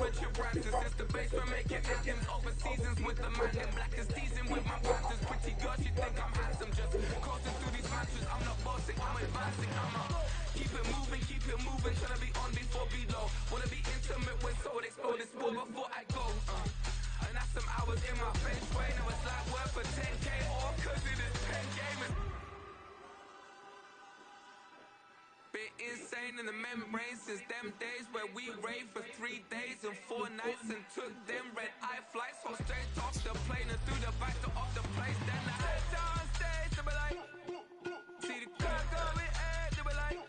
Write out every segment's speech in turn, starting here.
sequential branches. It's the base for making anthems over seasons with the man in black is teasing with my panthers. Pretty girl, she think I'm handsome. Just coasting through these matches. I'm not bossing, I'm advancing. I'm a keep it moving. Trying to be on before below. Wanna be intimate when soul explode this sport before I go. And that's some hours in my bench way. Now it's like work for 10K or cause it is 10 gaming. Bit insane in the membrane since them days where we raved for 3 days and 4 nights and took them red eye flights from straight off the plane and through the back door of the place. Then I head down stage to be like, see the crowd going ahead to be like.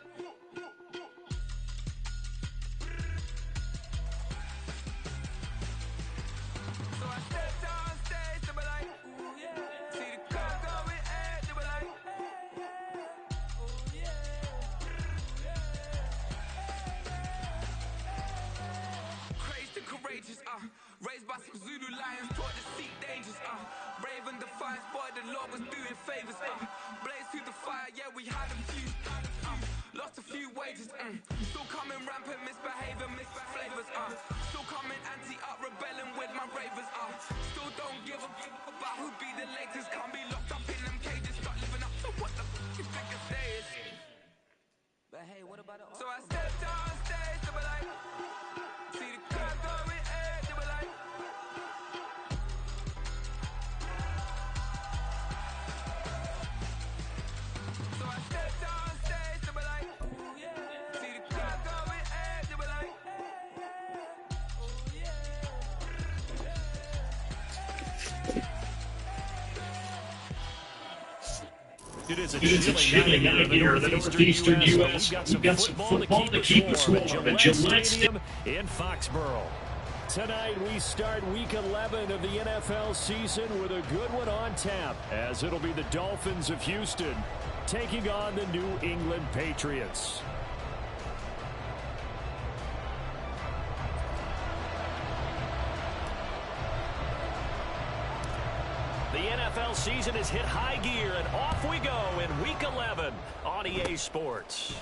So I step down stage to be like, ooh yeah. See the crowd going ahead to be like, ooh yeah. Crazed and courageous, raised by some Zulu lions, taught to seek dangers, brave and defiant, boy, the Lord was doing favors, blaze through the fire, yeah, we had a few, lost a few wages, still coming rampant, misbehaving, mixed flavors, still coming anti-up, rebelling with my ravers, still don't give a about who be the latest, can't be locked up in them cages, start living up to what the you think a day is. But hey, what about it? So I stepped down stage to be like, see the crowd going ahead to be like. So I stepped down stage to be like, ooh yeah. See the crowd going ahead to be like, ooh yeah. It is a chilly night here in the northeastern U.S. We've got some football to keep us warm at Gillette Stadium in Foxborough. Tonight we start week 11 of the NFL season with a good one on tap, as it'll be the Dolphins of Houston taking on the New England Patriots. The NFL season has hit high gear, and off we go in Week 11 on EA Sports.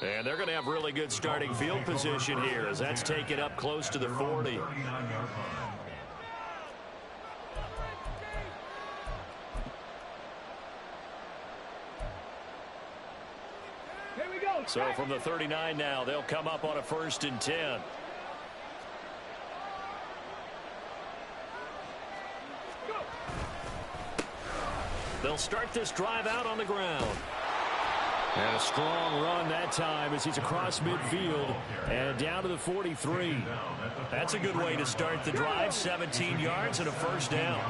And they're going to have really good starting field position here, as that's taken up close to the 40. So from the 39 now, they'll come up on a 1st and 10. They'll start this drive out on the ground. And a strong run that time as he's across midfield and down to the 43. That's a good way to start the drive. 17 yards and a 1st down.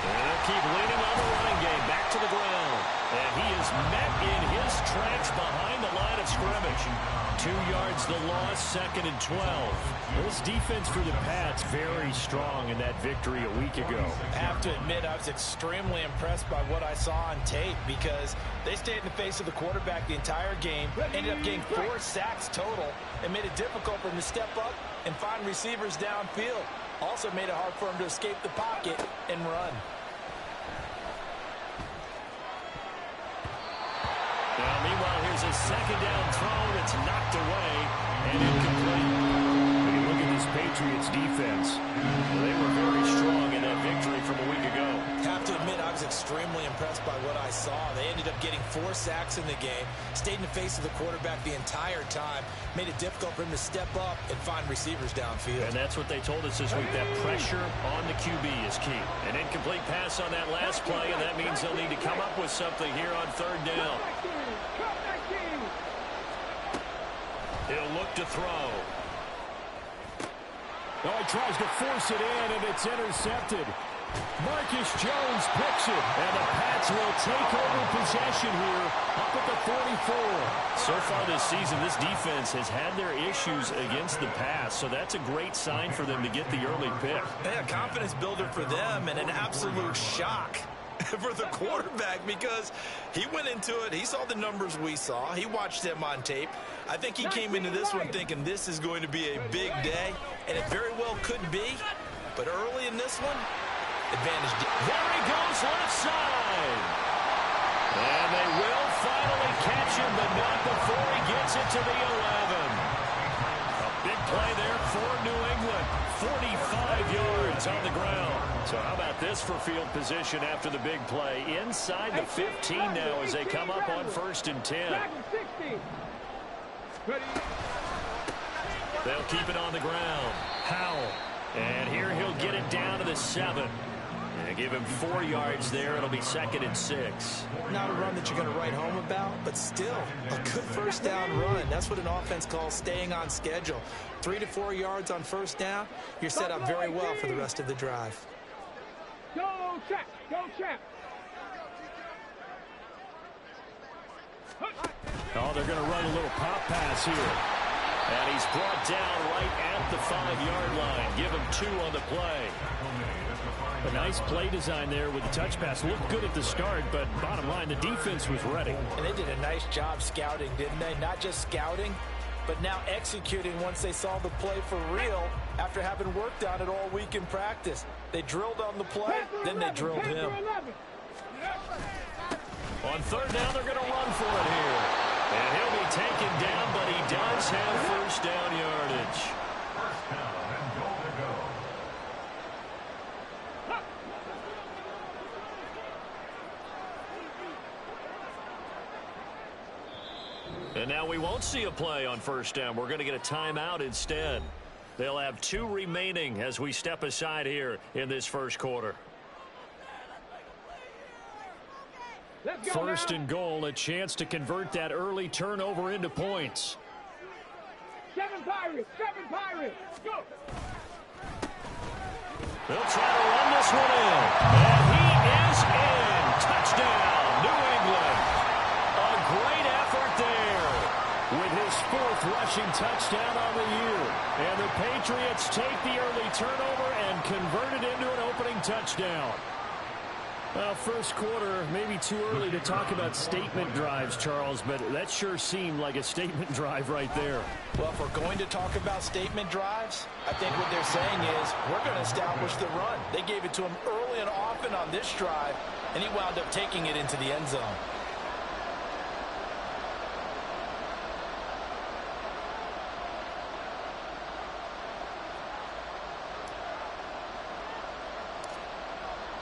And they'll keep leaning on the running game. Back to the ground. And he is met in his tracks behind the line of scrimmage. 2 yards the loss, 2nd and 12. This defense for the Pats very strong in that victory a week ago. I have to admit, I was extremely impressed by what I saw on tape, because they stayed in the face of the quarterback the entire game, ended up getting 4 sacks total, and made it difficult for him to step up and find receivers downfield. Also made it hard for him to escape the pocket and run. Now, meanwhile, here's a 2nd down throw that's knocked away and incomplete. When you look at this Patriots defense, they were very strong in that victory from a week ago. Have to admit, I was extremely impressed by what I saw. They ended up getting 4 sacks in the game, stayed in the face of the quarterback the entire time, made it difficult for him to step up and find receivers downfield. And that's what they told us this week, that pressure on the QB is key. An incomplete pass on that last play, and that means they'll need to come up with something here on 3rd down. He'll look to throw. Oh, he tries to force it in, and it's intercepted. Marcus Jones picks it, and the Pats will take over possession here up at the 44. So far this season, this defense has had their issues against the pass, so that's a great sign for them to get the early pick. Yeah, confidence builder for them, and an absolute shock for the quarterback, because he went into it, he saw the numbers we saw, he watched them on tape. I think he came into this one thinking this is going to be a big day, and it very well could be, but early in this one, advantage. There he goes left side. not before he gets it to the 11. A big play there for New England. 45 yards on the ground. So how about this for field position after the big play? Inside the 15 now as they come up on 1st and 10. They'll keep it on the ground. Howell. And here he'll get it down to the 7. And give him 4 yards there. It'll be 2nd and 6. Not a run that you're going to write home about, but still a good first down run. That's what an offense calls staying on schedule. 3 to 4 yards on first down. You're set up very well for the rest of the drive. Go, Chap! Go, Chap! Oh, they're going to run a little pop pass here. And he's brought down right at the 5-yard line. Give him 2 on the play. A nice play design there with the touch pass. Looked good at the start, but bottom line, the defense was ready. And they did a nice job scouting, didn't they? Not just scouting, but now executing once they saw the play for real after having worked on it all week in practice. They drilled on the play, then they drilled him. On 3rd down, they're going to run for it here. And he'll be taken down, but he does have first down yardage. And now we won't see a play on 1st down. We're going to get a timeout instead. They'll have 2 remaining as we step aside here in this 1st quarter. 1st and goal, a chance to convert that early turnover into points. 7 Pirates! 7 Pirates! Go! They'll try to run this one in. And he is in. Touchdown, New England. A great effort there. With his 4th rushing touchdown on the year. And the Patriots take the early turnover and convert it into an opening touchdown. Well, 1st quarter, maybe too early to talk about statement drives, Charles, but that sure seemed like a statement drive right there. Well, if we're going to talk about statement drives, I think what they're saying is we're going to establish the run. They gave it to him early and often on this drive, and he wound up taking it into the end zone.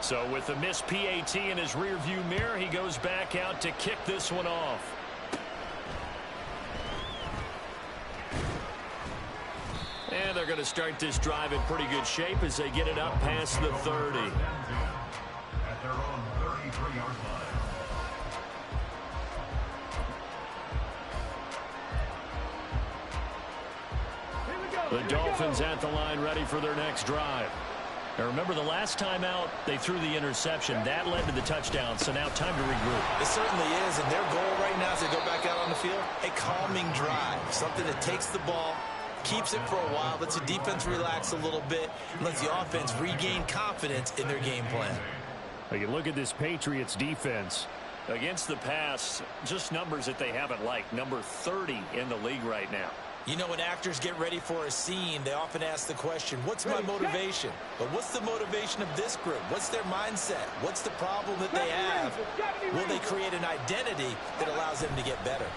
So with the missed PAT in his rearview mirror, he goes back out to kick this one off. And they're going to start this drive in pretty good shape as they get it up past the 30. At their own 33-yard line. The Dolphins at the line ready for their next drive. Now remember, the last time out, they threw the interception. That led to the touchdown, so now time to regroup. It certainly is, and their goal right now as they go back out on the field, a calming drive. Something that takes the ball, keeps it for a while, lets the defense relax a little bit, and lets the offense regain confidence in their game plan. Now you look at this Patriots defense. Against the pass, just numbers that they haven't liked. Number 30 in the league right now. You know, when actors get ready for a scene, they often ask the question, what's my motivation? But what's the motivation of this group? What's their mindset? What's the problem that they have? Will they create an identity that allows them to get better?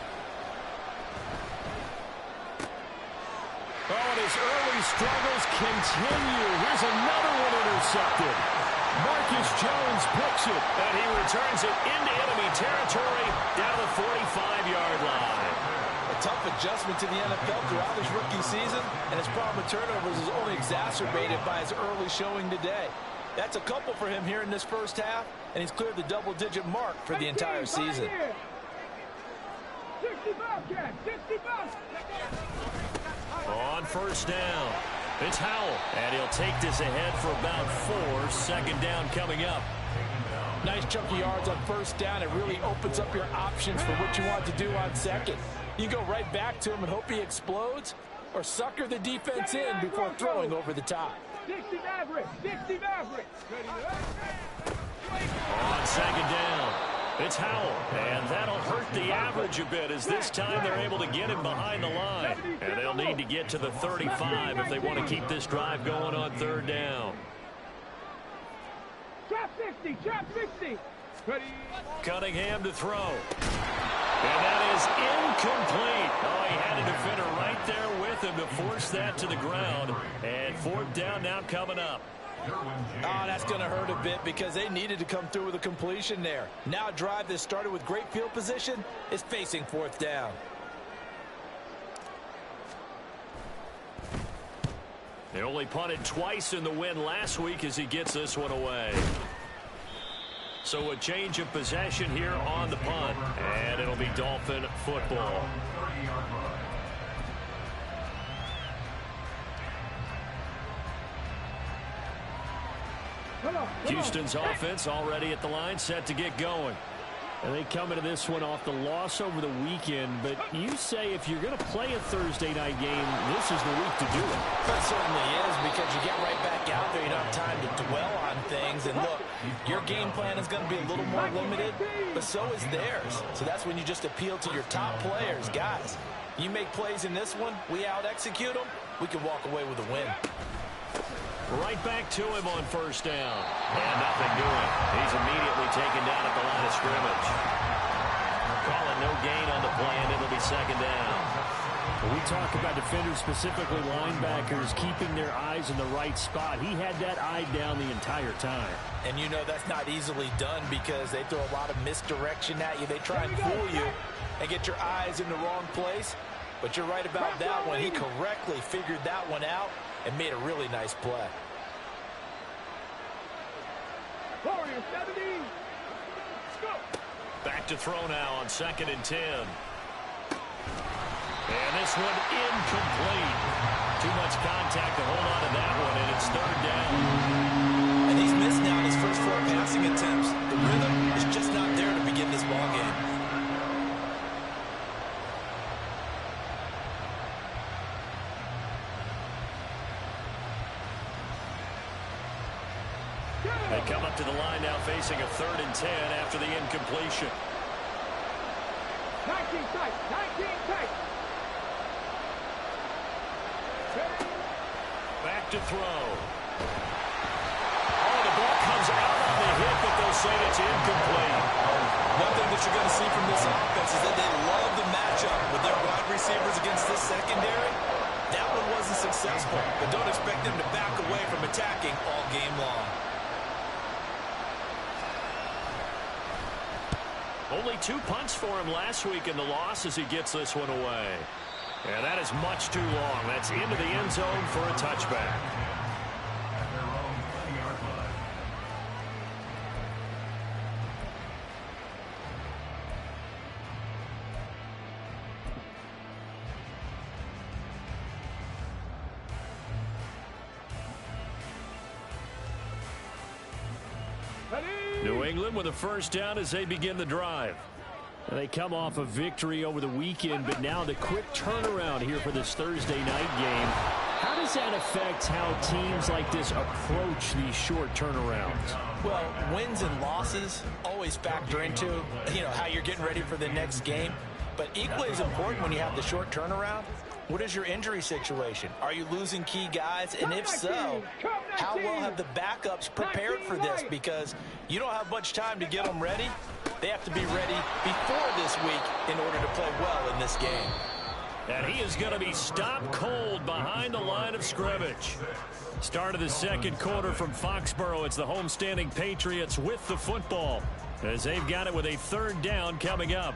Oh, and his early struggles continue. Here's another one intercepted. Marcus Jones picks it. And he returns it into enemy territory down the 45-yard line. A tough adjustment to the NFL throughout his rookie season, and his problem with turnovers is only exacerbated by his early showing today. That's a couple for him here in this 1st half, and he's cleared the double-digit mark for the entire season. 65. On 1st down, it's Howell, and he'll take this ahead for about 4. 2nd down coming up. Nice chunky yards on 1st down. It really opens up your options for what you want to do on 2nd. You can go right back to him and hope he explodes, or sucker the defense in before throwing over the top. 60 Maverick. On 2nd down, it's Howell, and that'll hurt the average a bit as this time they're able to get him behind the line. And they'll need to get to the 35 if they want to keep this drive going on 3rd down. Trap 60. Cunningham to throw. And that is incomplete. Oh, he had a defender right there with him to force that to the ground. And fourth down now coming up. Oh, that's going to hurt a bit because they needed to come through with a completion there. Now a drive that started with great field position is facing fourth down. They only punted twice in the win last week as he gets this one away. So a change of possession here on the punt. And it'll be Dolphin football. Houston's offense already at the line, set to get going. And they come into this one off the loss over the weekend, but you say if you're going to play a Thursday night game, this is the week to do it. That certainly is, because you get right back out there. You don't have time to dwell on things. And look, your game plan is going to be a little more limited, but so is theirs. So that's when you just appeal to your top players. Guys, you make plays in this one, we out-execute them, we can walk away with a win. Right back to him on first down. And nothing doing. He's immediately taken down at the line of scrimmage. Calling no gain on the play, and it'll be second down. When we talk about defenders, specifically linebackers, keeping their eyes in the right spot, he had that eye down the entire time. And you know that's not easily done because they throw a lot of misdirection at you. They try and fool you and get your eyes in the wrong place. But you're right about that one. He correctly figured that one out and made a really nice play. Back to throw now on 2nd and 10. And this one incomplete. Too much contact to hold on to that one, and it's third down. And he's missed now his first 4 passing attempts. The rhythm is just not there to begin this ball game. They come up to the line now facing a 3rd and 10 after the incompletion. 19 tight, 19 tight. Back to throw. Oh, the ball comes out on the hit, but they'll say it's incomplete. One thing that you're going to see from this offense is that they love the matchup with their wide receivers against this secondary. That one wasn't successful, but don't expect them to back away from attacking all game long. Only 2 punts for him last week in the loss as he gets this one away. And that is much too long. That's into the end zone for a touchback. New England with a first down as they begin the drive. They come off a victory over the weekend, but now the quick turnaround here for this Thursday night game. How does that affect how teams like this approach these short turnarounds? Well, wins and losses always factor into, how you're getting ready for the next game. But equally as important when you have the short turnaround, what is your injury situation? Are you losing key guys? And if so, how well have the backups prepared for this? Because you don't have much time to get them ready. They have to be ready before this week in order to play well in this game. And he is going to be stopped cold behind the line of scrimmage. Start of the second quarter from Foxborough. It's the homestanding Patriots with the football as they've got it with a 3rd down coming up.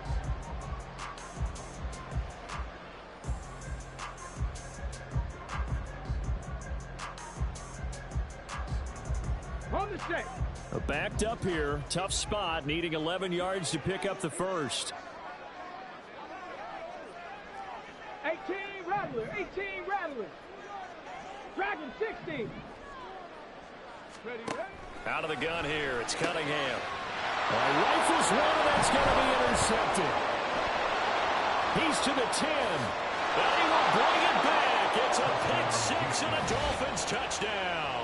Backed up here, tough spot, needing 11 yards to pick up the first. 18 Rattler, 18 Rattler. Dragon 60. Ready. Out of the gun here, it's Cunningham. Rifles one, that's going to be intercepted. He's to the 10. And he will bring it back. It's a pick 6 and a Dolphins touchdown.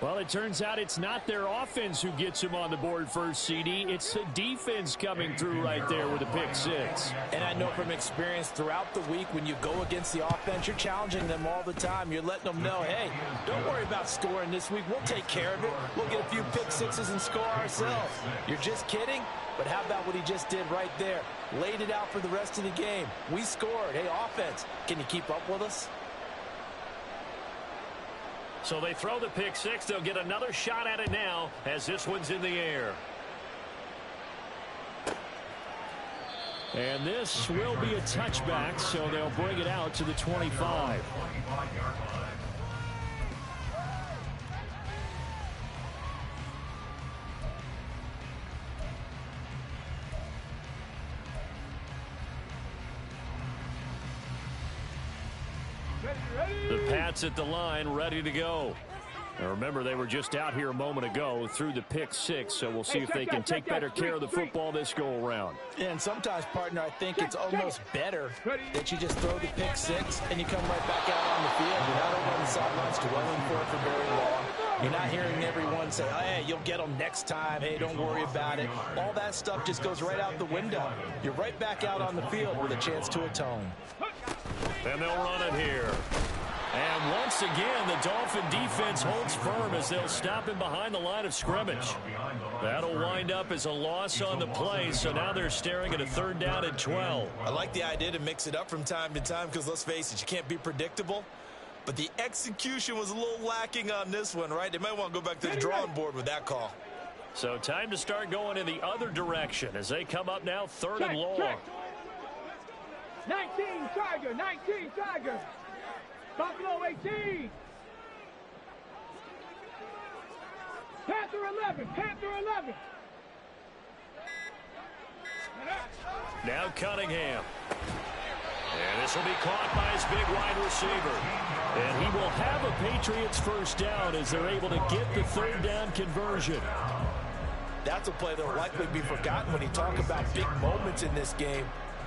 Well, it turns out it's not their offense who gets him on the board first, CD. It's the defense coming through right there with a pick six. And I know from experience throughout the week when you go against the offense, you're challenging them all the time. You're letting them know, hey, don't worry about scoring this week. We'll take care of it. We'll get a few pick sixes and score ourselves. You're just kidding? But how about what he just did right there? Laid it out for the rest of the game. We scored. Hey, offense, can you keep up with us? So they throw the pick six. They'll get another shot at it now as this one's in the air. And this will be a touchback, so they'll bring it out to the 25. The Pats at the line, ready to go. Now remember, they were just out here a moment ago through the pick six, so we'll see if they can take better care of the football this go-around. And sometimes, partner, I think it's almost better that you just throw the pick six and you come right back out on the field. You're not over on the sidelines dwelling for it for very long. You're not hearing everyone say, hey, you'll get them next time. Hey, don't worry about it. All that stuff just goes right out the window. You're right back out on the field with a chance to atone. And they'll run it here. And once again, the Dolphin defense holds firm as they'll stop him behind the line of scrimmage. That'll wind up as a loss on the play, so now they're staring at a 3rd down and 12. I like the idea to mix it up from time to time because, let's face it, you can't be predictable. But the execution was a little lacking on this one, right? They might want to go back to the drawing board with that call. So time to start going in the other direction as they come up now 3rd and long. 19 Tiger, 19 Tiger. Buffalo 18. Panther 11, Panther 11. Now Cunningham. And this will be caught by his big wide receiver. And he will have a Patriots 1st down as they're able to get the 3rd down conversion. That's a play that will likely be forgotten when you talk about big moments in this game.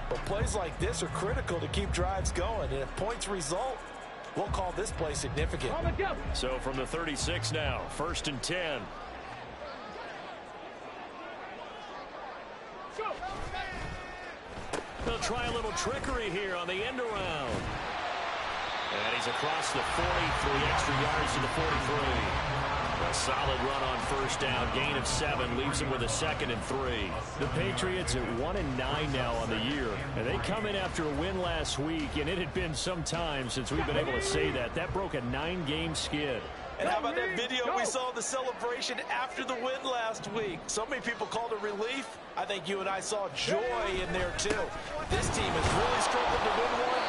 But plays like this are critical to keep drives going. And if points result, we'll call this play significant. So from the 36 now, 1st and 10. Go. They'll try a little trickery here on the end around. And he's across the 40, 3 extra yards to the 43. A solid run on 1st down, gain of 7, leaves him with a 2nd and 3. The Patriots at 1-9 now on the year, and they come in after a win last week, and it had been some time since we've been able to say that. That broke a 9-game skid. And how about that video we saw, the celebration after the win last week? So many people called it relief. I think you and I saw joy in there too. This team has really struggled to win one.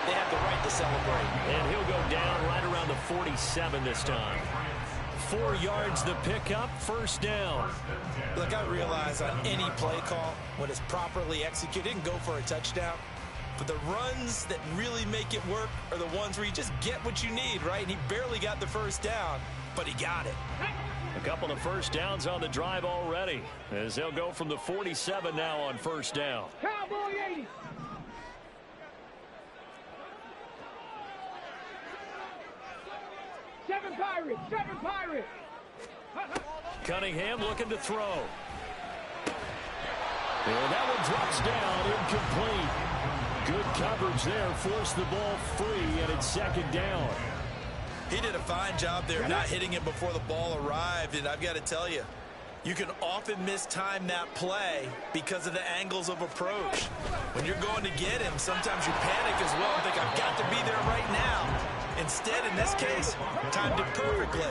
They have the right to celebrate. And he'll go down right around the 47 this time. 4 yards the pickup, 1st down. Look, I realize on any play call, when it's properly executed, it can go for a touchdown. But the runs that really make it work are the ones where you just get what you need, right? And he barely got the 1st down, but he got it. A couple of 1st downs on the drive already, as they'll go from the 47 now on 1st down. Cowboy 80. Seven Pirates. Cunningham looking to throw. And that one drops down, incomplete. Good coverage there, forced the ball free, and it's 2nd down. He did a fine job there not hitting it before the ball arrived, and I've got to tell you, you can often mistime that play because of the angles of approach. When you're going to get him, sometimes you panic as well and think, I've got to be there right now. Instead, in this case, timed it perfectly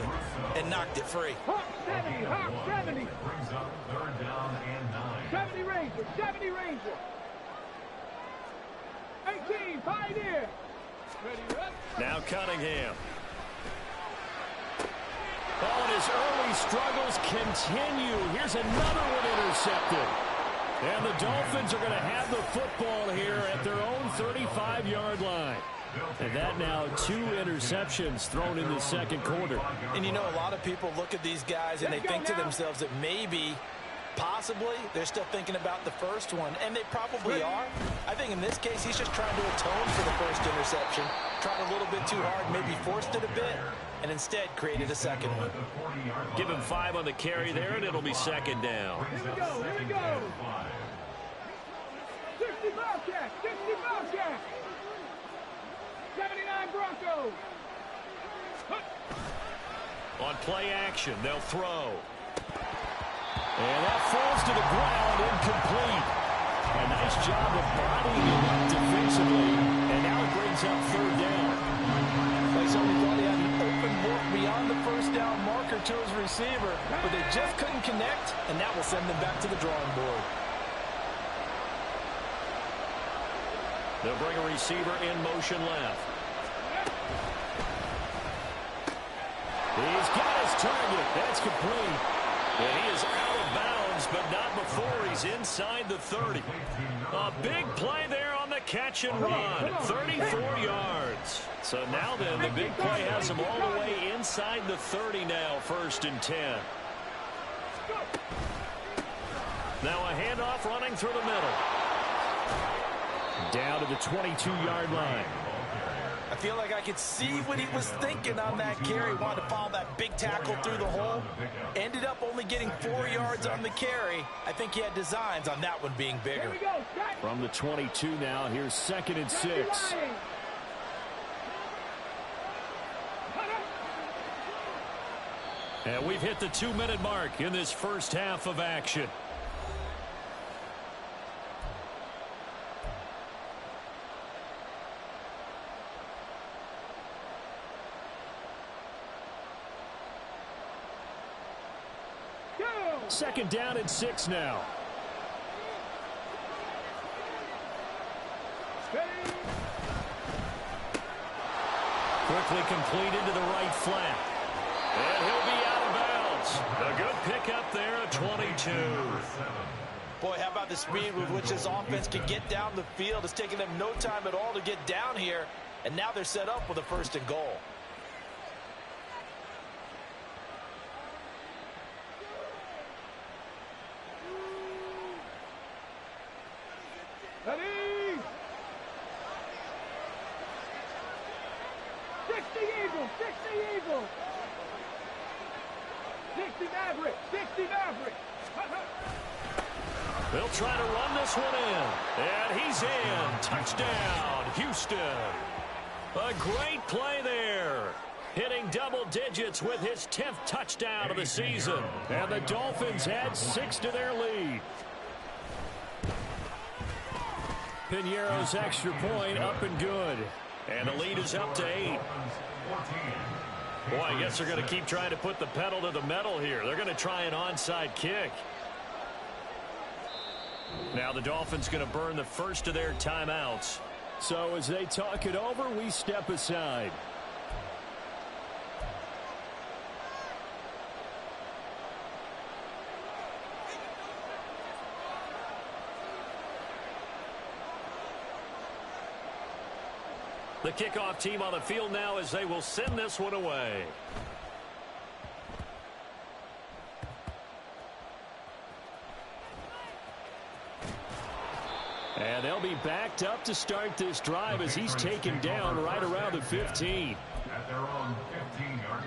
and knocked it free. Hawk 70, Hawk 70. 70 Ranger, 70 Ranger. 18, Pioneer. Ready, run. Now Cunningham. Oh, and his early struggles continue. Here's another one intercepted. And the Dolphins are going to have the football here at their own 35-yard line. And that now 2 interceptions thrown in the 2nd quarter. And you know, a lot of people look at these guys and they think to themselves that maybe Possibly. They're still thinking about the first one, and they probably are. I think in this case, he's just trying to atone for the first interception. Tried a little bit too hard, maybe forced it a bit, and instead created a second one. Give him 5 on the carry there, and it'll be second down. Here we go, here we go. 60 Bobcats, 60 Bobcats. 79 Broncos. On play action, they'll throw. And that falls to the ground, incomplete. A nice job of bodying him up defensively, and now it brings up third down. They certainly thought he had an open look beyond the first down marker to his receiver, but they just couldn't connect, and that will send them back to the drawing board. They'll bring a receiver in motion left. He's got his target. That's complete. And he is out of bounds, but not before he's inside the 30. A big play there on the catch and run. 34 yards. So now then, the big play has him all the way inside the 30 now, 1st and 10. Now a handoff running through the middle. Down to the 22-yard line. I feel like I could see what he was thinking on that carry. Wanted to follow that big tackle through the hole. Ended up only getting 4 yards on the carry. I think he had designs on that one being bigger. From the 22 now, here's 2nd and 6. And we've hit the 2-minute mark in this first half of action. Second down and 6 now. Quickly complete into the right flat. And he'll be out of bounds. A good pickup there at 22. Boy, how about the speed with which this offense can get down the field? It's taking them no time at all to get down here. And now they're set up with a 1st and goal. Ready? 60 Eagles, 60 Eagles. 60 Maverick, 60 Maverick. They'll try to run this one in. And he's in. Touchdown, Houston. A great play there. Hitting double digits with his 10th touchdown of the season. And the Dolphins add 6 to their lead. Piñeiro's extra point up and good. And the lead is up to 8. Boy, I guess they're going to keep trying to put the pedal to the metal here. They're going to try an onside kick. Now the Dolphins going to burn the first of their timeouts. So as they talk it over, we step aside. The kickoff team on the field now as they will send this one away. And they'll be backed up to start this drive as he's taken down right around the 15. At their own 15-yard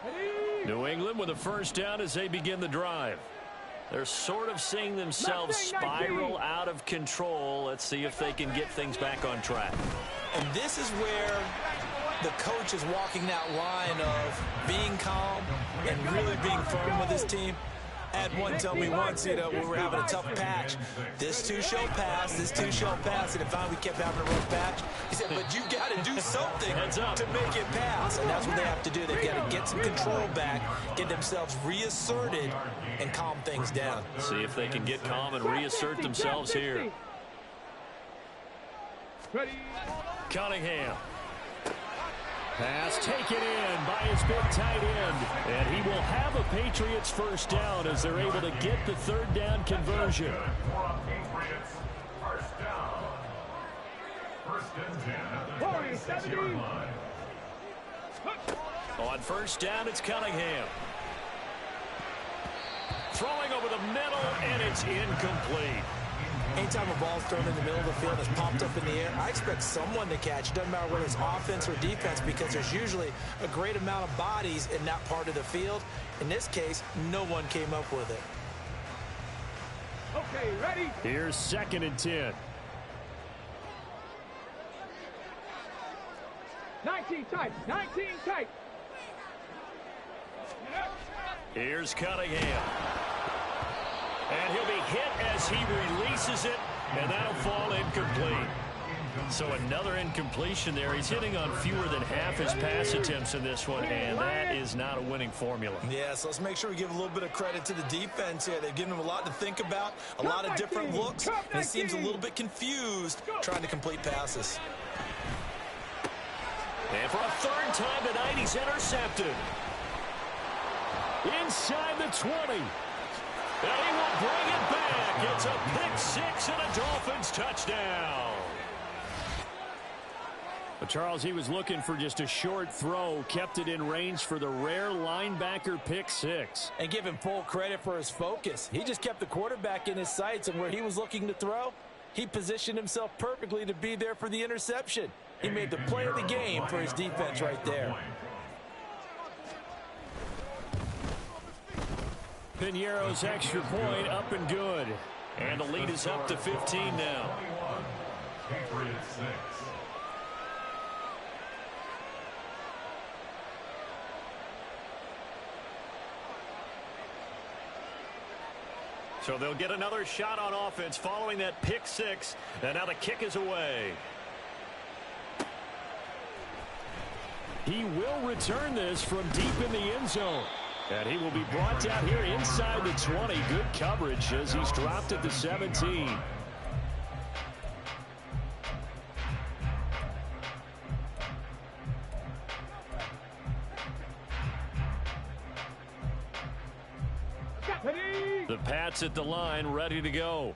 line. New England with a first down as they begin the drive. They're sort of seeing themselves spiral out of control. Let's see if they can get things back on track. And this is where the coach is walking that line of being calm and really being firm with his team. I had one tell me once, you know, when we were having a tough patch, this too shall pass, this too shall pass, and if finally we kept having a rough patch, he said, but you got to do something to make it pass, and that's what they have to do. They've got to get some control back, get themselves reasserted, and calm things down. See if they can get calm and reassert themselves here. Cunningham. Pass taken in by his big tight end. And he will have a Patriots first down as they're able to get the third down conversion. First down. First and 10 at the 27-yard line. On first down, it's Cunningham. Throwing over the middle, and it's incomplete. Anytime a ball's thrown in the middle of the field that's popped up in the air, I expect someone to catch. Doesn't matter whether it's offense or defense, because there's usually a great amount of bodies in that part of the field. In this case, no one came up with it. Okay, ready? Here's 2nd and 10. 19 tight, 19 tight. Here's Cunningham. And he'll be hit as he releases it, and that'll fall incomplete. So another incompletion there. He's hitting on fewer than half his pass attempts in this one, and that is not a winning formula. Yeah, so let's make sure we give a little bit of credit to the defense here. They've given him a lot to think about, a lot of different looks, and he seems a little bit confused trying to complete passes. And for a 3rd time tonight, he's intercepted. Inside the 20. And he will bring it back. It's a pick 6 and a Dolphins touchdown. But Charles, he was looking for just a short throw, kept it in range for the rare linebacker pick 6. And give him full credit for his focus. He just kept the quarterback in his sights, and where he was looking to throw, he positioned himself perfectly to be there for the interception. He made the play of the game for his defense right there. Piñeiro's extra point up and good. And the lead is up to 15 now. Patriots 6. So they'll get another shot on offense following that pick 6. And now the kick is away. He will return this from deep in the end zone. And he will be brought down here inside the 20. Good coverage as he's dropped at the 17. The Pats at the line, ready to go.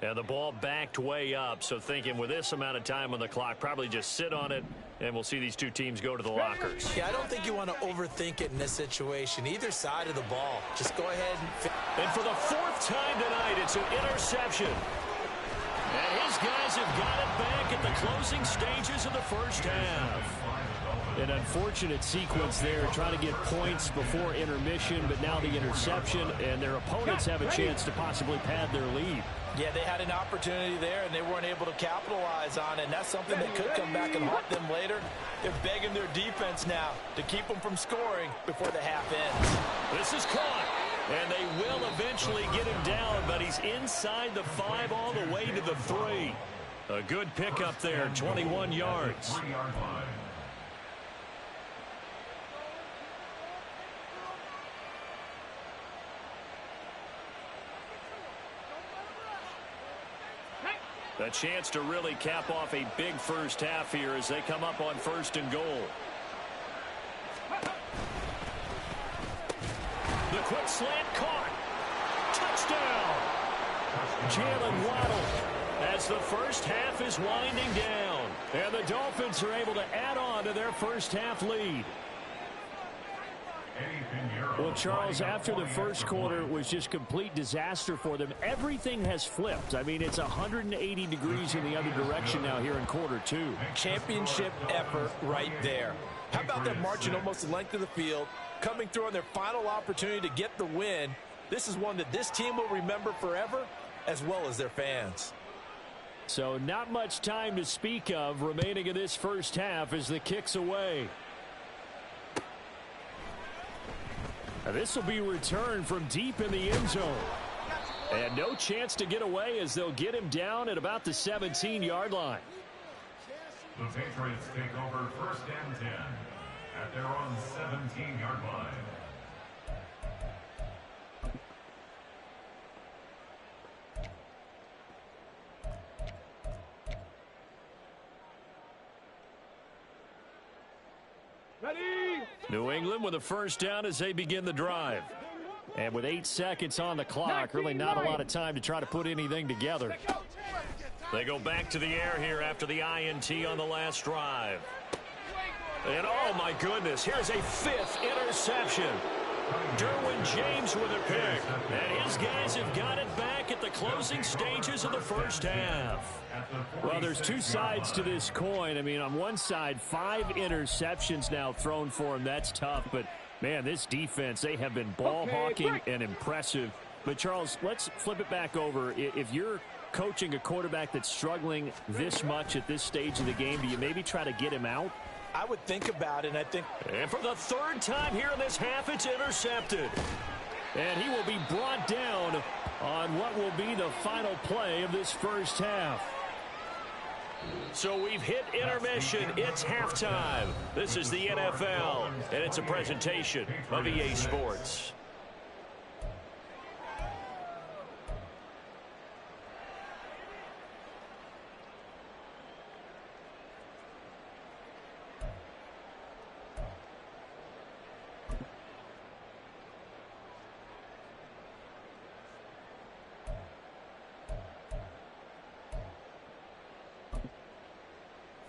And the ball backed way up, so thinking with this amount of time on the clock, probably just sit on it, and we'll see these two teams go to the lockers. Yeah, I don't think you want to overthink it in this situation. Either side of the ball. Just go ahead and for the 4th time tonight, it's an interception. And his guys have got it back at the closing stages of the first half. An unfortunate sequence there, trying to get points before intermission, but now the interception, and their opponents have a chance to possibly pad their lead. Yeah, they had an opportunity there, and they weren't able to capitalize on it, and that's something that could come back and haunt them later. They're begging their defense now to keep them from scoring before the half ends. This is caught, and they will eventually get him down, but he's inside the 5 all the way to the 3. A good pickup there, 21 yards. A chance to really cap off a big first half here as they come up on 1st and goal. The quick slant caught. Touchdown. Jalen Waddle as the first half is winding down. And the Dolphins are able to add on to their first half lead. Well, Charles, after the first quarter was just complete disaster for them, everything has flipped. I mean, it's 180 degrees in the other direction now here in quarter 2. Championship effort right there. How about them marching almost the length of the field, coming through on their final opportunity to get the win? This is one that this team will remember forever, as well as their fans. So not much time to speak of remaining in this first half as the kick's away. Now this will be returned from deep in the end zone. And no chance to get away as they'll get him down at about the 17-yard line. The Patriots take over 1st and 10 at their own 17-yard line. Ready? New England with a first down as they begin the drive. And with 8 seconds on the clock, really not a lot of time to try to put anything together. They go back to the air here after the INT on the last drive. And oh my goodness, here's a 5th interception. Derwin James with a pick. And his guys have got it back at the closing stages of the first half. Well, there's two sides to this coin. I mean, on one side, 5 interceptions now thrown for him. That's tough. But, man, this defense, they have been ball hawking and impressive. But, Charles, let's flip it back over. If you're coaching a quarterback that's struggling this much at this stage of the game, do you maybe try to get him out? I would think about it, and I think... And for the 3rd time here in this half, it's intercepted. And he will be brought down on what will be the final play of this first half. So we've hit intermission. It's halftime. This is the NFL, and it's a presentation of EA Sports.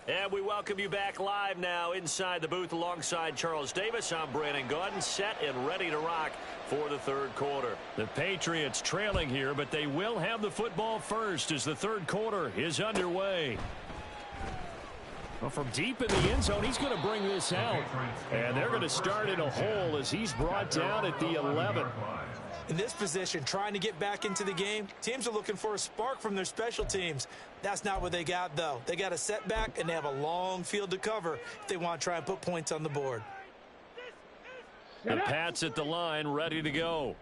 And we welcome you back live now inside the booth alongside Charles Davis. I'm Brandon Gaudin, set and ready to rock for the 3rd quarter. The Patriots trailing here, but they will have the football first as the 3rd quarter is underway. Well, from deep in the end zone, he's going to bring this out. And they're going to start in a hole as he's brought down at the 11. In this position, trying to get back into the game, teams are looking for a spark from their special teams. That's not what they got, though. They got a setback, and they have a long field to cover if they want to try and put points on the board. The Pats at the line, ready to go.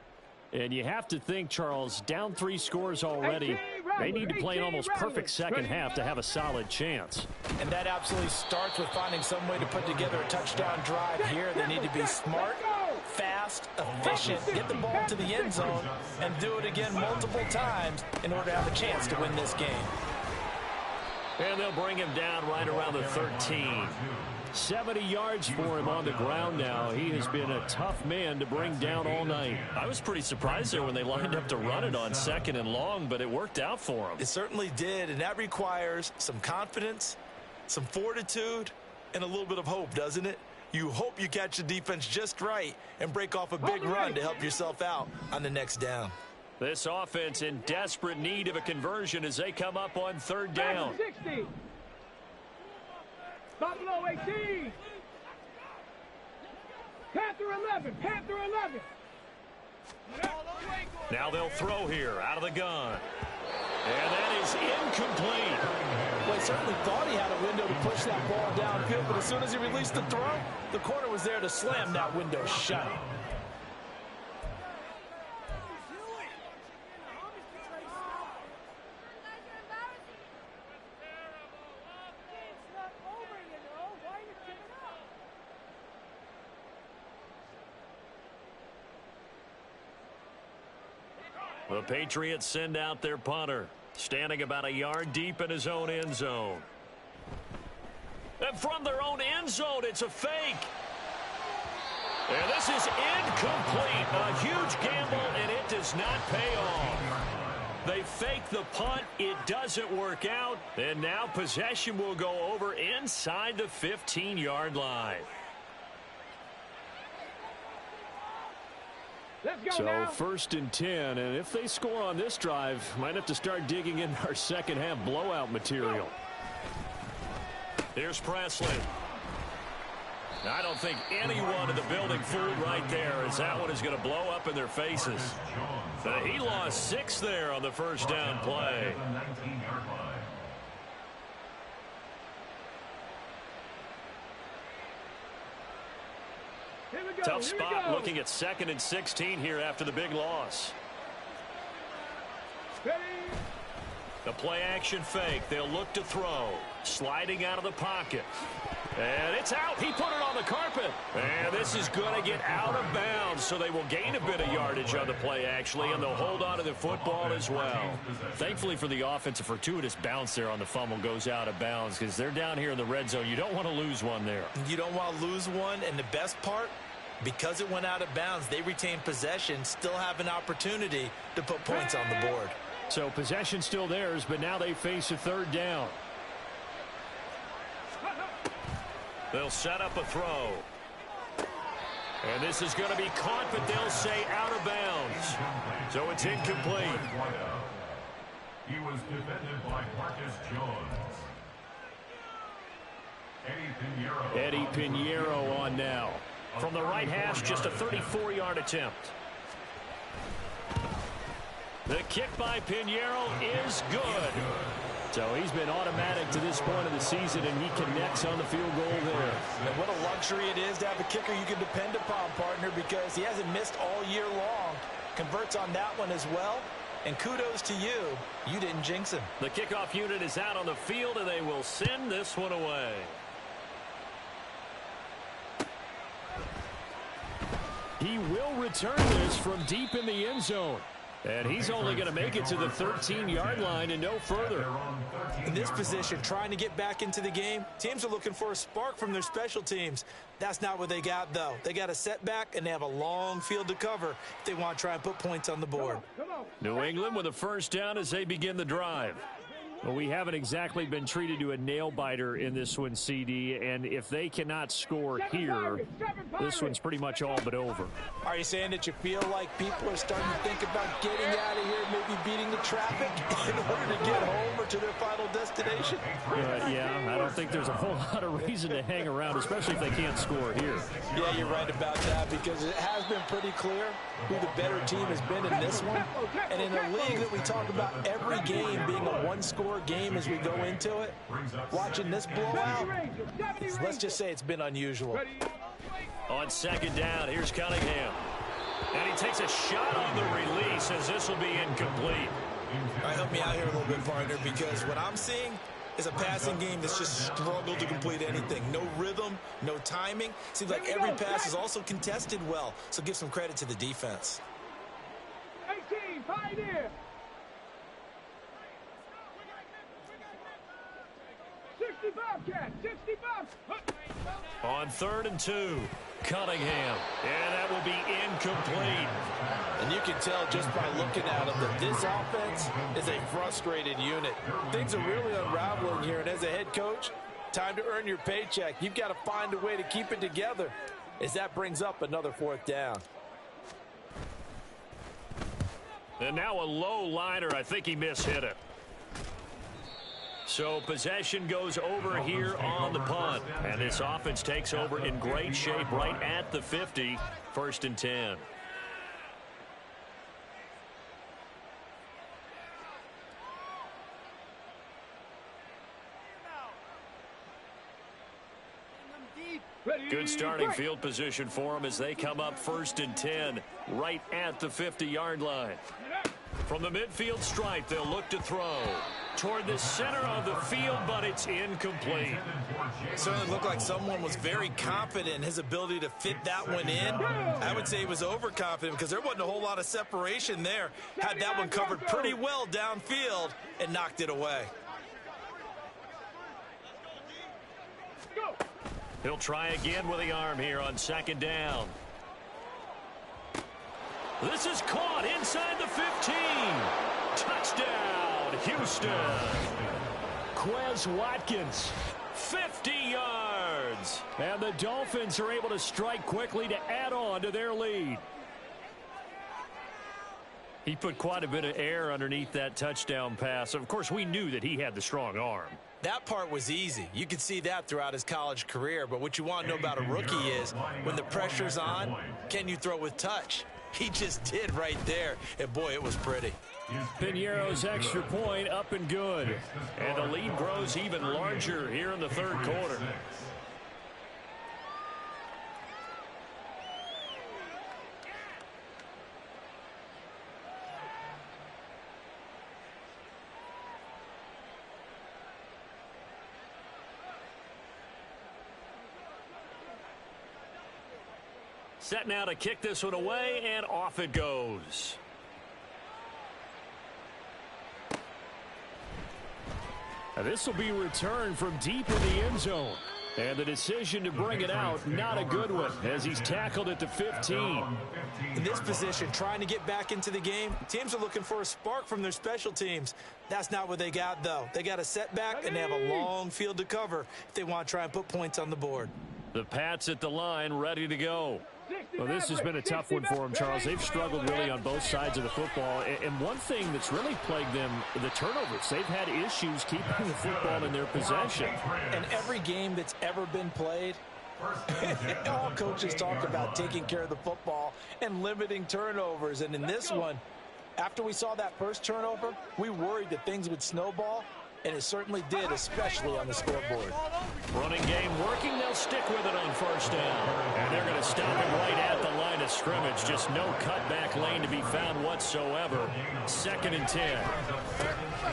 And you have to think, Charles, down 3 scores already. They need to play an almost perfect second half to have a solid chance. And that absolutely starts with finding some way to put together a touchdown drive here. They need to be smart, fast, efficient, get the ball to the end zone, and do it again multiple times in order to have a chance to win this game. And they'll bring him down right around the 13. 70 yards for him on the ground now. He has been a tough man to bring down all night. I was pretty surprised there when they lined up to run it on 2nd and long, but it worked out for him. It certainly did, and that requires some confidence, some fortitude, and a little bit of hope, doesn't it? You hope you catch the defense just right and break off a big run to help yourself out on the next down. This offense in desperate need of a conversion as they come up on 3rd down. 60. Buffalo 18. Panther 11. Panther 11. Now they'll throw here out of the gun. And that is incomplete. Well, he certainly thought he had a window to push that ball downfield, but as soon as he released the throw, the corner was there to slam that window shut. The Patriots send out their punter, standing about a yard deep in his own end zone. And from their own end zone, it's a fake. And this is incomplete. A huge gamble, and it does not pay off. They fake the punt. It doesn't work out. And now possession will go over inside the 15-yard line. Let's go so now. 1st and 10, and if they score on this drive, might have to start digging in our second half blowout material. Here's Presley. I don't think anyone in the building fooled right there, as that one is going to blow up in their faces. He lost 6 there on the first down play. Tough spot looking at 2nd and 16 here after the big loss. The play action fake. They'll look to throw. Sliding out of the pocket. And it's out. He put it on the carpet. And this is going to get out of bounds, so they will gain a bit of yardage on the play, actually, and they'll hold on to the football as well. Thankfully for the offense, a fortuitous bounce there on the fumble goes out of bounds because they're down here in the red zone. You don't want to lose one there. You don't want to lose one, and the best part, because it went out of bounds, they retain possession, still have an opportunity to put points on the board. So possession still theirs, but now they face a 3rd down. They'll set up a throw. And this is going to be caught, but they'll say out of bounds. So it's incomplete. He was defended by Marcus Jones. Eddie Pinheiro on now. From the right hash, just a 34-yard attempt. The kick by Pinheiro is good. So he's been automatic to this point of the season, and he connects on the field goal there. And what a luxury it is to have a kicker you can depend upon, partner, because he hasn't missed all year long. Converts on that one as well. And kudos to you. You didn't jinx him. The kickoff unit is out on the field, and they will send this one away. He will return this from deep in the end zone. And he's only going to make it to the 13-yard line and no further. In this position, trying to get back into the game, teams are looking for a spark from their special teams. That's not what they got, though. They got a setback, and they have a long field to cover if they want to try and put points on the board. New England with a first down as they begin the drive. Well, we haven't exactly been treated to a nail-biter in this one, CD, and if they cannot score here, this one's pretty much all but over. Are you saying that you feel like people are starting to think about getting out of here, maybe beating the traffic in order to get home or to their final destination? Yeah, I don't think there's a whole lot of reason to hang around, especially if they can't score here. Yeah, you're right about that, because it has been pretty clear who the better team has been in this one. And in a league that we talk about every game being a one-score game as we go into it, watching this blowout, let's just say it's been unusual. On second down, here's Cunningham. And he takes a shot on the release as this will be incomplete. All right, help me out here a little bit, partner, because what I'm seeing is a passing game that's just struggled to complete anything. No rhythm, no timing. Seems like every pass is also contested well, so give some credit to the defense. 18, Pioneer. 65, Cat, 65. On 3rd and 2, Cunningham. And that will be incomplete. And you can tell just by looking at them that this offense is a frustrated unit. Things are really unraveling here, and as a head coach, time to earn your paycheck. You've got to find a way to keep it together as that brings up another 4th down. And now a low liner. I think he mishit it. So possession goes over here on the punt. And this offense takes over in great shape right at the 50. 1st and 10. Good starting field position for them as they come up 1st and 10 right at the 50-yard line. From the midfield stripe, they'll look to throw toward the center of the field, but it's incomplete. It certainly looked like someone was very confident in his ability to fit that one in. I would say he was overconfident because there wasn't a whole lot of separation there. Had that one covered pretty well downfield and knocked it away. He'll try again with the arm here on 2nd down. This is caught inside the 15. Touchdown, Houston. Quez Watkins. 50 yards. And the Dolphins are able to strike quickly to add on to their lead. He put quite a bit of air underneath that touchdown pass. Of course, we knew that he had the strong arm. That part was easy. You could see that throughout his college career. But what you want to know about a rookie is when the pressure's on, can you throw with touch? He just did right there. And, boy, it was pretty. Pinheiro's extra point up and good. And the lead grows even larger here in the 3rd quarter. Set now to kick this one away, and off it goes. Now this will be returned from deep in the end zone. And the decision to bring it out, not a good one, as he's tackled at the 15. In this position, trying to get back into the game, teams are looking for a spark from their special teams. That's not what they got, though. They got a setback, and they have a long field to cover if they want to try and put points on the board. The Pats at the line, ready to go. Well, this has been a tough one for them, Charles. They've struggled really on both sides of the football. And one thing that's really plagued them, the turnovers. They've had issues keeping the football in their possession. And every game that's ever been played, all coaches talk about taking care of the football and limiting turnovers. And in this one, after we saw that first turnover, we worried that things would snowball. And it certainly did, especially on the scoreboard. Running game working. They'll stick with it on first down. And they're going to stop it right at the line of scrimmage. Just no cutback lane to be found whatsoever. 2nd and 10.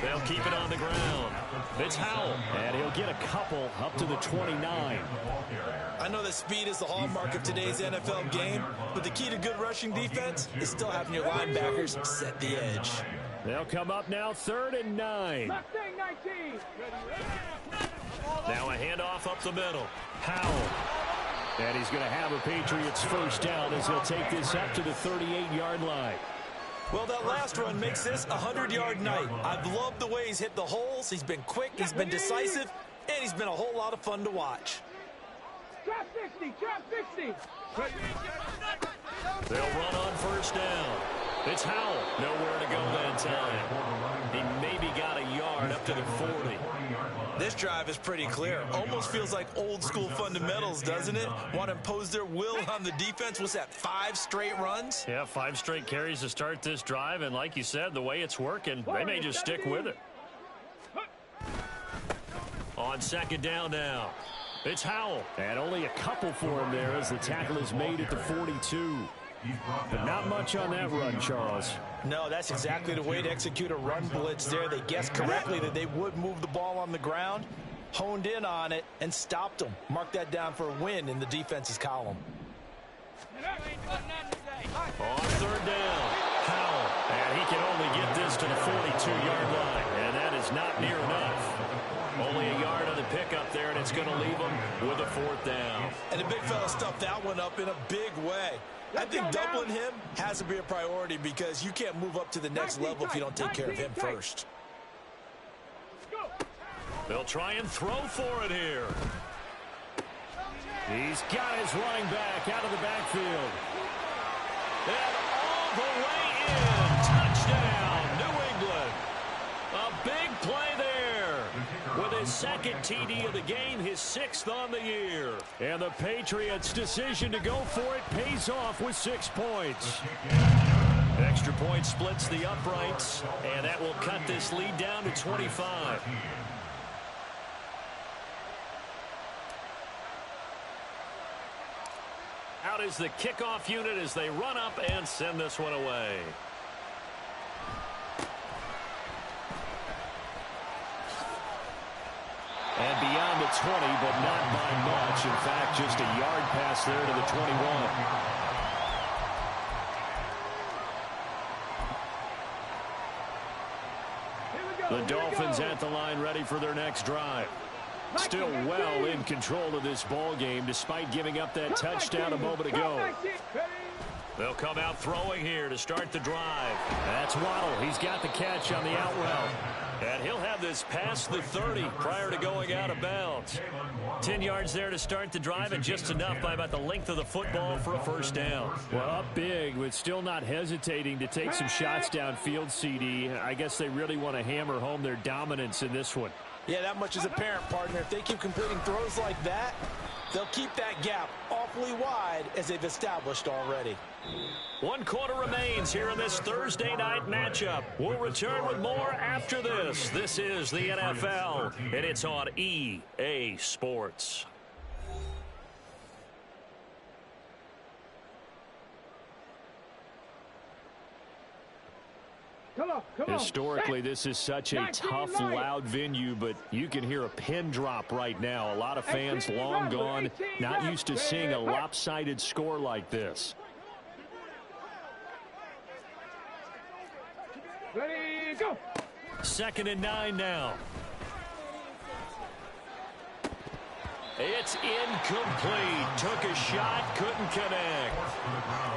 They'll keep it on the ground. It's Howell. And he'll get a couple up to the 29. I know that speed is the hallmark of today's NFL game, but the key to good rushing defense is still having your linebackers set the edge. They'll come up now, 3rd and 9. Now a handoff up the middle. Howell. And he's going to have a Patriots first down as he'll take this up to the 38-yard line. Well, that last run makes this a 100-yard night. I've loved the way he's hit the holes. He's been quick, he's been decisive, and he's been a whole lot of fun to watch. Trap 60, trap 60. They'll run on first down. It's Howell. Nowhere to go that time. He maybe got a yard up to the 40. This drive is pretty clear. Almost feels like old school fundamentals, doesn't it? Want to impose their will on the defense. What's that, 5 straight runs? Yeah, 5 straight carries to start this drive. And like you said, the way it's working, they may just stick with it. On 2nd down now. It's Howell. And only a couple for him there as the tackle is made at the 42. But not much on that run, Charles. No, that's exactly the way to execute a run blitz there. They guessed correctly that they would move the ball on the ground, honed in on it, and stopped them. Mark that down for a win in the defense's column. On 3rd down, Howell. And he can only get this to the 42-yard line. And that is not near enough. Only a yard on the pickup there, and it's going to leave him with a 4th down. And the big fella stuffed that one up in a big way. I think doubling him has to be a priority because you can't move up to the next level if you don't take care of him first. They'll try and throw for it here. He's got his running back out of the backfield. And all the way in. Touchdown, New England. A big play there. With his 2nd TD of the game, his 6th on the year. And the Patriots' decision to go for it pays off with 6 points. Extra point splits the uprights, and that will cut this lead down to 25. Out is the kickoff unit as they run up and send this one away. And beyond the 20, but not by much. In fact, just a yard pass there to the 21. The Dolphins at the line ready for their next drive. Still well in control of this ball game despite giving up that touchdown a moment ago. They'll come out throwing here to start the drive. That's Waddle. He's got the catch on the out route. And he'll have this past the 30 prior to going out of bounds. 10 yards there to start the drive, and just enough by about the length of the football for a first down. Well, up big, but still not hesitating to take some shots downfield, CD. I guess they really want to hammer home their dominance in this one. Yeah, that much is apparent, partner. If they keep completing throws like that, they'll keep that gap awfully wide as they've established already. 1 quarter remains here in this Thursday night matchup. We'll return with more after this. This is the NFL, and it's on EA Sports. Come on. Historically, this is such a tough, loud venue, but you can hear a pin drop right now. A lot of fans long gone, not used to seeing a lopsided score like this. Ready, go. 2nd and 9 now. It's incomplete. Took a shot, couldn't connect.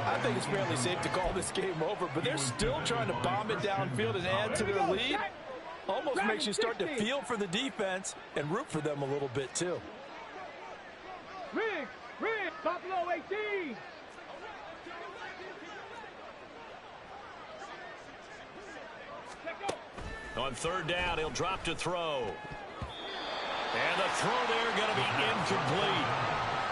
I think it's fairly safe to call this game over, but they're still trying to bomb it downfield and add to their lead. Almost makes you start to feel for the defense and root for them a little bit, too. Rig, Buffalo 18. On third down, he'll drop to throw. And the throw there going to be incomplete.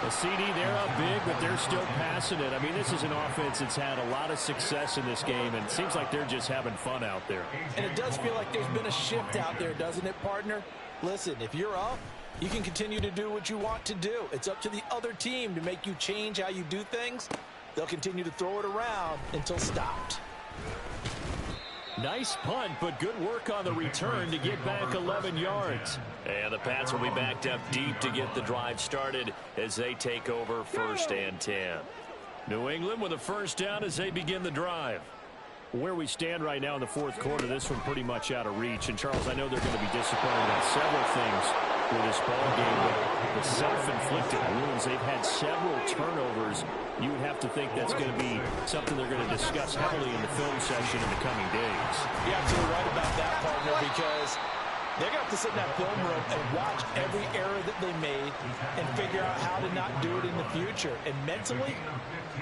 The CD, they're up big, but they're still passing it. I mean, this is an offense that's had a lot of success in this game, and it seems like they're just having fun out there. And it does feel like there's been a shift out there, doesn't it, partner? Listen, if you're up, you can continue to do what you want to do. It's up to the other team to make you change how you do things. They'll continue to throw it around until stopped. Nice punt, but good work on the return to get back 11 yards. And the Pats will be backed up deep to get the drive started as they take over 1st and 10. New England with a first down as they begin the drive. Where we stand right now in the fourth quarter, this one pretty much out of reach. And, Charles, I know they're going to be disappointed about several things for this ball game, but the self-inflicted wounds, they've had several turnovers. You would have to think that's going to be something they're going to discuss heavily in the film session in the coming days. You're absolutely right about that, partner, because they're going to have to sit in that film room and watch every error that they made and figure out how to not do it in the future. And mentally,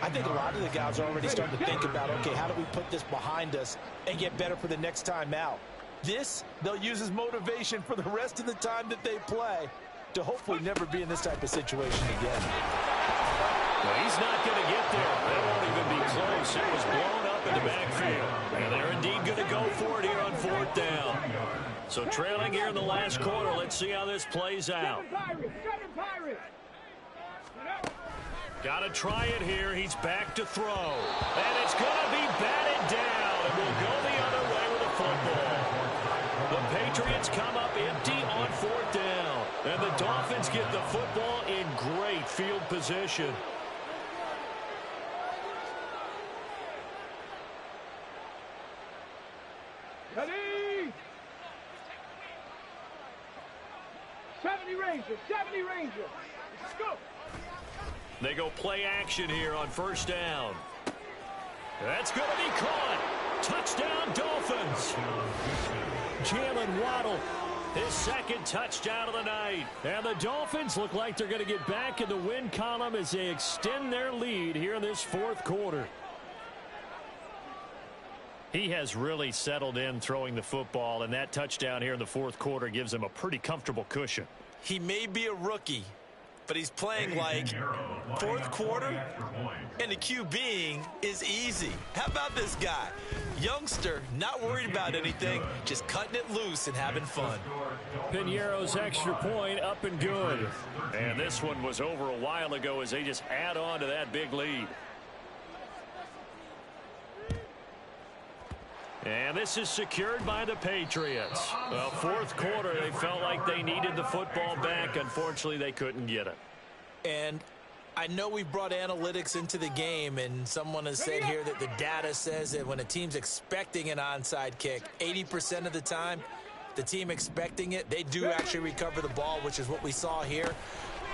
I think a lot of the guys are already starting to think about, okay, how do we put this behind us and get better for the next time out? This, they'll use as motivation for the rest of the time that they play to hopefully never be in this type of situation again. Well, he's not going to get there. That won't even be close. It was blown up in the backfield. And they're indeed going to go for it here on 4th down. So trailing here in the last quarter. Let's see how this plays out. Got to try it here. He's back to throw. And it's going to be batted down. And we'll go the other way with the football. The Patriots come up empty on 4th down. And the Dolphins get the football in great field position. Ready? 70 Rangers. Let's go. They go play action here on 1st down. That's going to be caught. Touchdown, Dolphins. Jalen Waddle, His 2nd touchdown of the night. and the Dolphins look like they're going to get back in the win column as they extend their lead here in this 4th quarter. He has really settled in throwing the football, and that touchdown here in the 4th quarter gives him a pretty comfortable cushion. He may be a rookie, but he's playing like 4th quarter, and the QBing is easy. How about this guy? Youngster, not worried about anything, just cutting it loose and having fun. Piñeiro's extra point up and good. And this one was over a while ago as they just add on to that big lead. And this is secured by the Patriots. Well, 4th quarter, they felt like they needed the football back. Unfortunately, they couldn't get it. And I know we brought analytics into the game, and someone has said here that the data says that when a team's expecting an onside kick, 80% of the time, the team expecting it, they do actually recover the ball, which is what we saw here.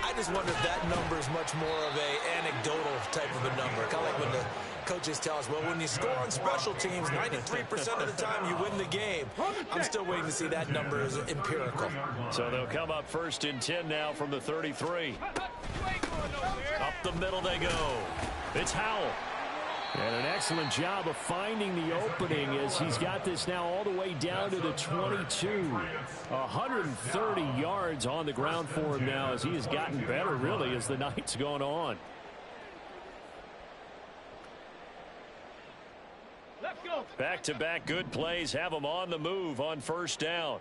I just wonder if that number is much more of an anecdotal type of a number. Kind of like when the coaches tell us, well, when you score on special teams, 93% of the time you win the game. I'm still waiting to see that number is empirical. So they'll come up 1st and 10 now from the 33. Up the middle they go. It's Howell. And an excellent job of finding the opening as he's got this now all the way down to the 22. 130 yards on the ground for him now as he has gotten better, really, as the night's gone on. Let's go. Back-to-back good plays have them on the move on 1st down.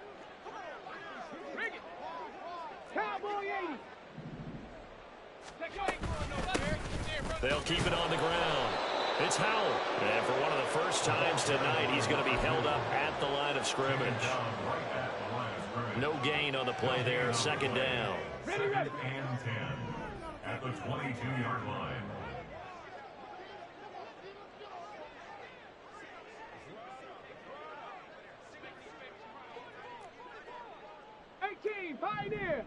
Bring it. Cowboy 80. They'll keep it on the ground. It's Howell. And for one of the first times tonight, he's going to be held up at the line of scrimmage. No gain on the play there. 2nd down. Ready. And 10 at the 22-yard line. Pioneer.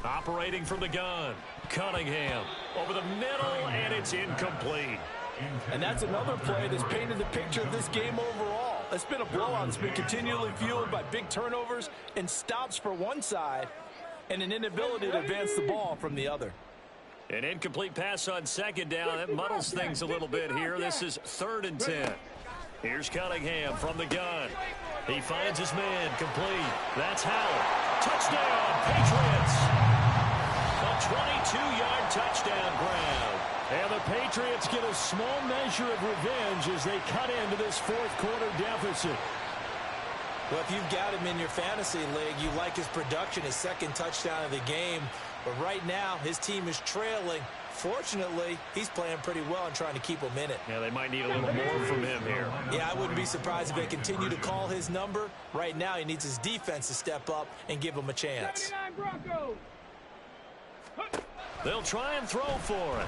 Operating from the gun, Cunningham over the middle, and it's incomplete. And that's another play that's painted the picture of this game overall. It's been a blowout that's been continually fueled by big turnovers and stops for one side and an inability to advance the ball from the other. An incomplete pass on second down. That muddles things a little bit here. This is 3rd and 10. Here's Cunningham from the gun. He finds his man, complete. That's Howell. Touchdown, Patriots. A 22-yard touchdown grab. And the Patriots get a small measure of revenge as they cut into this fourth quarter deficit. Well, if you've got him in your fantasy league, you like his production, his second touchdown of the game. But right now, his team is trailing. Fortunately, he's playing pretty well and trying to keep him in it. Yeah, they might need a little more from him here. Yeah, I wouldn't be surprised if they continue to call his number. Right now, he needs his defense to step up and give him a chance. They'll try and throw for it.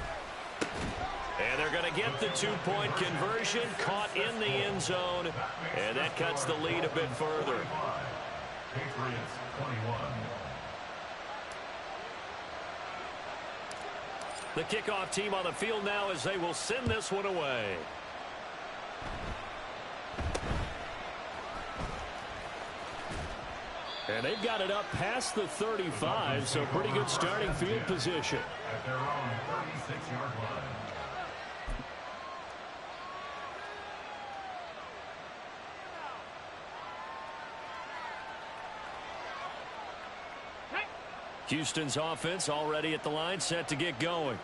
And they're going to get the 2-point conversion, caught in the end zone, and that cuts the lead a bit further. Patriots 21. The kickoff team on the field now as they will send this one away. And they've got it up past the 35, so pretty good starting field position. At their own 36-yard line. Houston's offense already at the line, set to get going.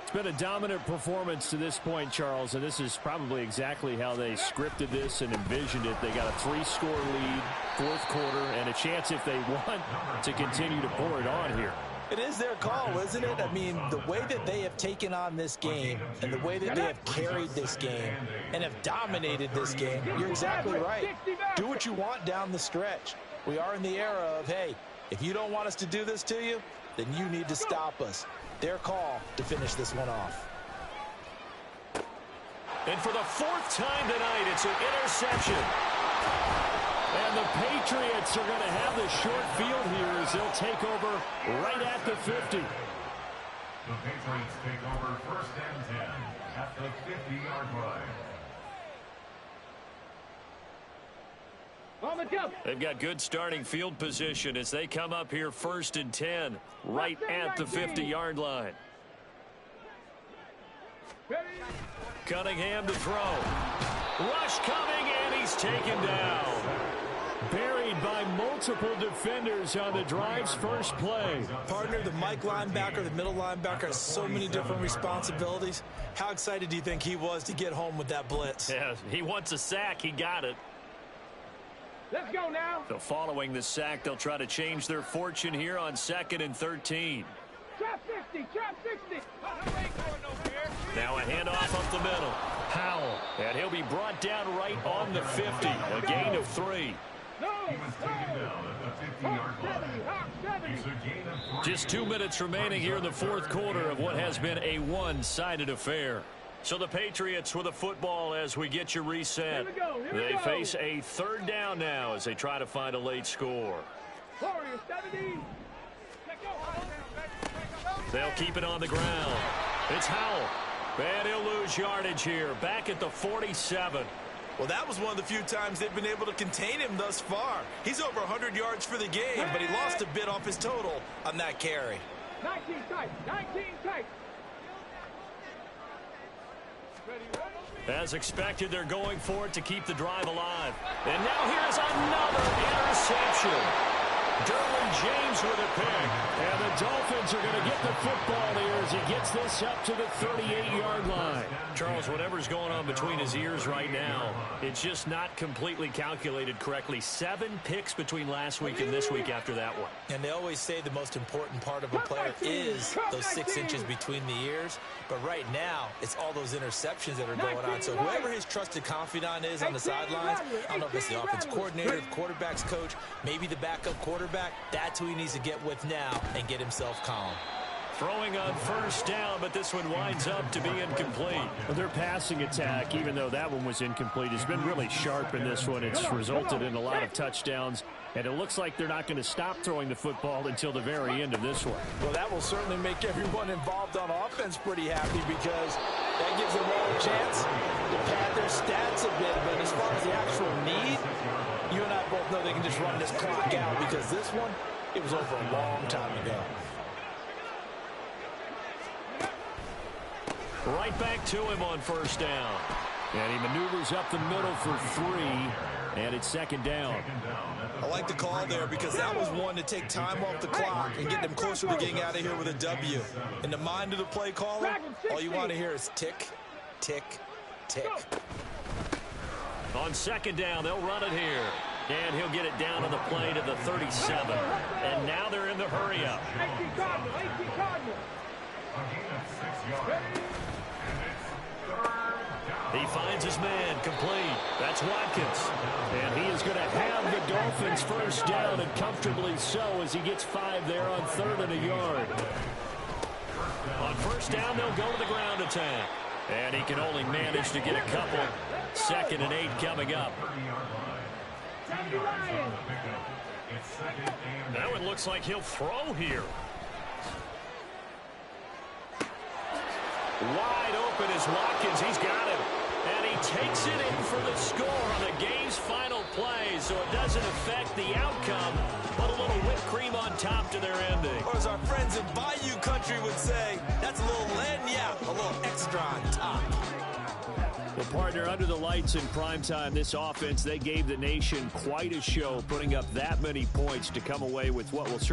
It's been a dominant performance to this point, Charles, and this is probably exactly how they scripted this and envisioned it. They got a 3-score lead, fourth quarter, and a chance if they want to continue to pour it on here. It is their call, isn't it? I mean, the way that they have taken on this game and the way that they have carried this game and have dominated this game, you're exactly right. Do what you want down the stretch. We are in the era of, hey, if you don't want us to do this to you, then you need to stop us. Their call to finish this one off. And for the 4th time tonight, it's an interception. And the Patriots are going to have the short field here as they'll take over right at the 50. The Patriots take over 1st and 10 at the 50-yard line. They've got good starting field position as they come up here 1st and 10, right at the 50-yard line. Cunningham to throw. Rush coming, and he's taken down. Buried by multiple defenders on the drive's first play. Partner, the Mike linebacker, the middle linebacker has so many different responsibilities. How excited do you think he was to get home with that blitz? Yeah, he wants a sack. He got it. Let's go now. So following the sack, they'll try to change their fortune here on 2nd and 13. Trap 60, trap 60. Now a handoff up the middle. Howell, and he'll be brought down right on the 50. A gain of 3. No, He was taken down at the 50-yard line. It's a gain of 3. Just 2 minutes remaining here in the fourth quarter of what has been a one-sided affair. So the Patriots with the football as we get you reset. They face a 3rd down now as they try to find a late score. Warrior 70. They'll keep it on the ground. It's Howell. And he'll lose yardage here. Back at the 47. Well, that was one of the few times they've been able to contain him thus far. He's over 100 yards for the game, but he lost a bit off his total on that carry. 19 tight, 19 tight. As expected, they're going for it to keep the drive alive. And now here's another interception. Derwin James with a pick. And the Dolphins are going to get the football here as he gets this up to the 38-yard line. Charles, whatever's going on between his ears right now, it's just not completely calculated correctly. 7 picks between last week and this week after that one. And they always say the most important part of a player is those 6 inches between the ears. But right now, it's all those interceptions that are going on. So whoever his trusted confidant is on the sidelines, I don't know if it's the offense coordinator, the quarterback's coach, maybe the backup quarterback, that's who he needs to get with now and get himself calm. Throwing on first down, but this one winds up to be incomplete. Well, their passing attack, even though that one was incomplete, has been really sharp in this one. It's resulted in a lot of touchdowns, and it looks like they're not going to stop throwing the football until the very end of this one. Well, that will certainly make everyone involved on offense pretty happy because that gives them all a chance to pad their stats a bit. But as far as the actual need, you and I both know they can just run this clock out because this one, it was over a long time ago. Right back to him on first down. And he maneuvers up the middle for 3, and it's second down. I like the call there because that was one to take time off the clock and get them closer to getting out of here with a W. In the mind of the play caller, all you want to hear is tick, tick, tick. On second down, they'll run it here. And he'll get it down on the play to the 37. And now they're in the hurry-up. He finds his man, complete. That's Watkins. And he is going to have the Dolphins first down, and comfortably so, as he gets 5 there on 3rd and a yard. On first down, they'll go to the ground attack. And he can only manage to get a couple. 2nd and 8 coming up. Now it looks like he'll throw here. Wide open is Watkins. He's got it. And he takes it in for the score on the game's final play, so it doesn't affect the outcome, but a little whipped cream on top to their ending. Or as our friends in Bayou Country would say, that's a little lagniappe, a little extra on top. Well, partner, under the lights in primetime, this offense, they gave the nation quite a show, putting up that many points to come away with what will certainly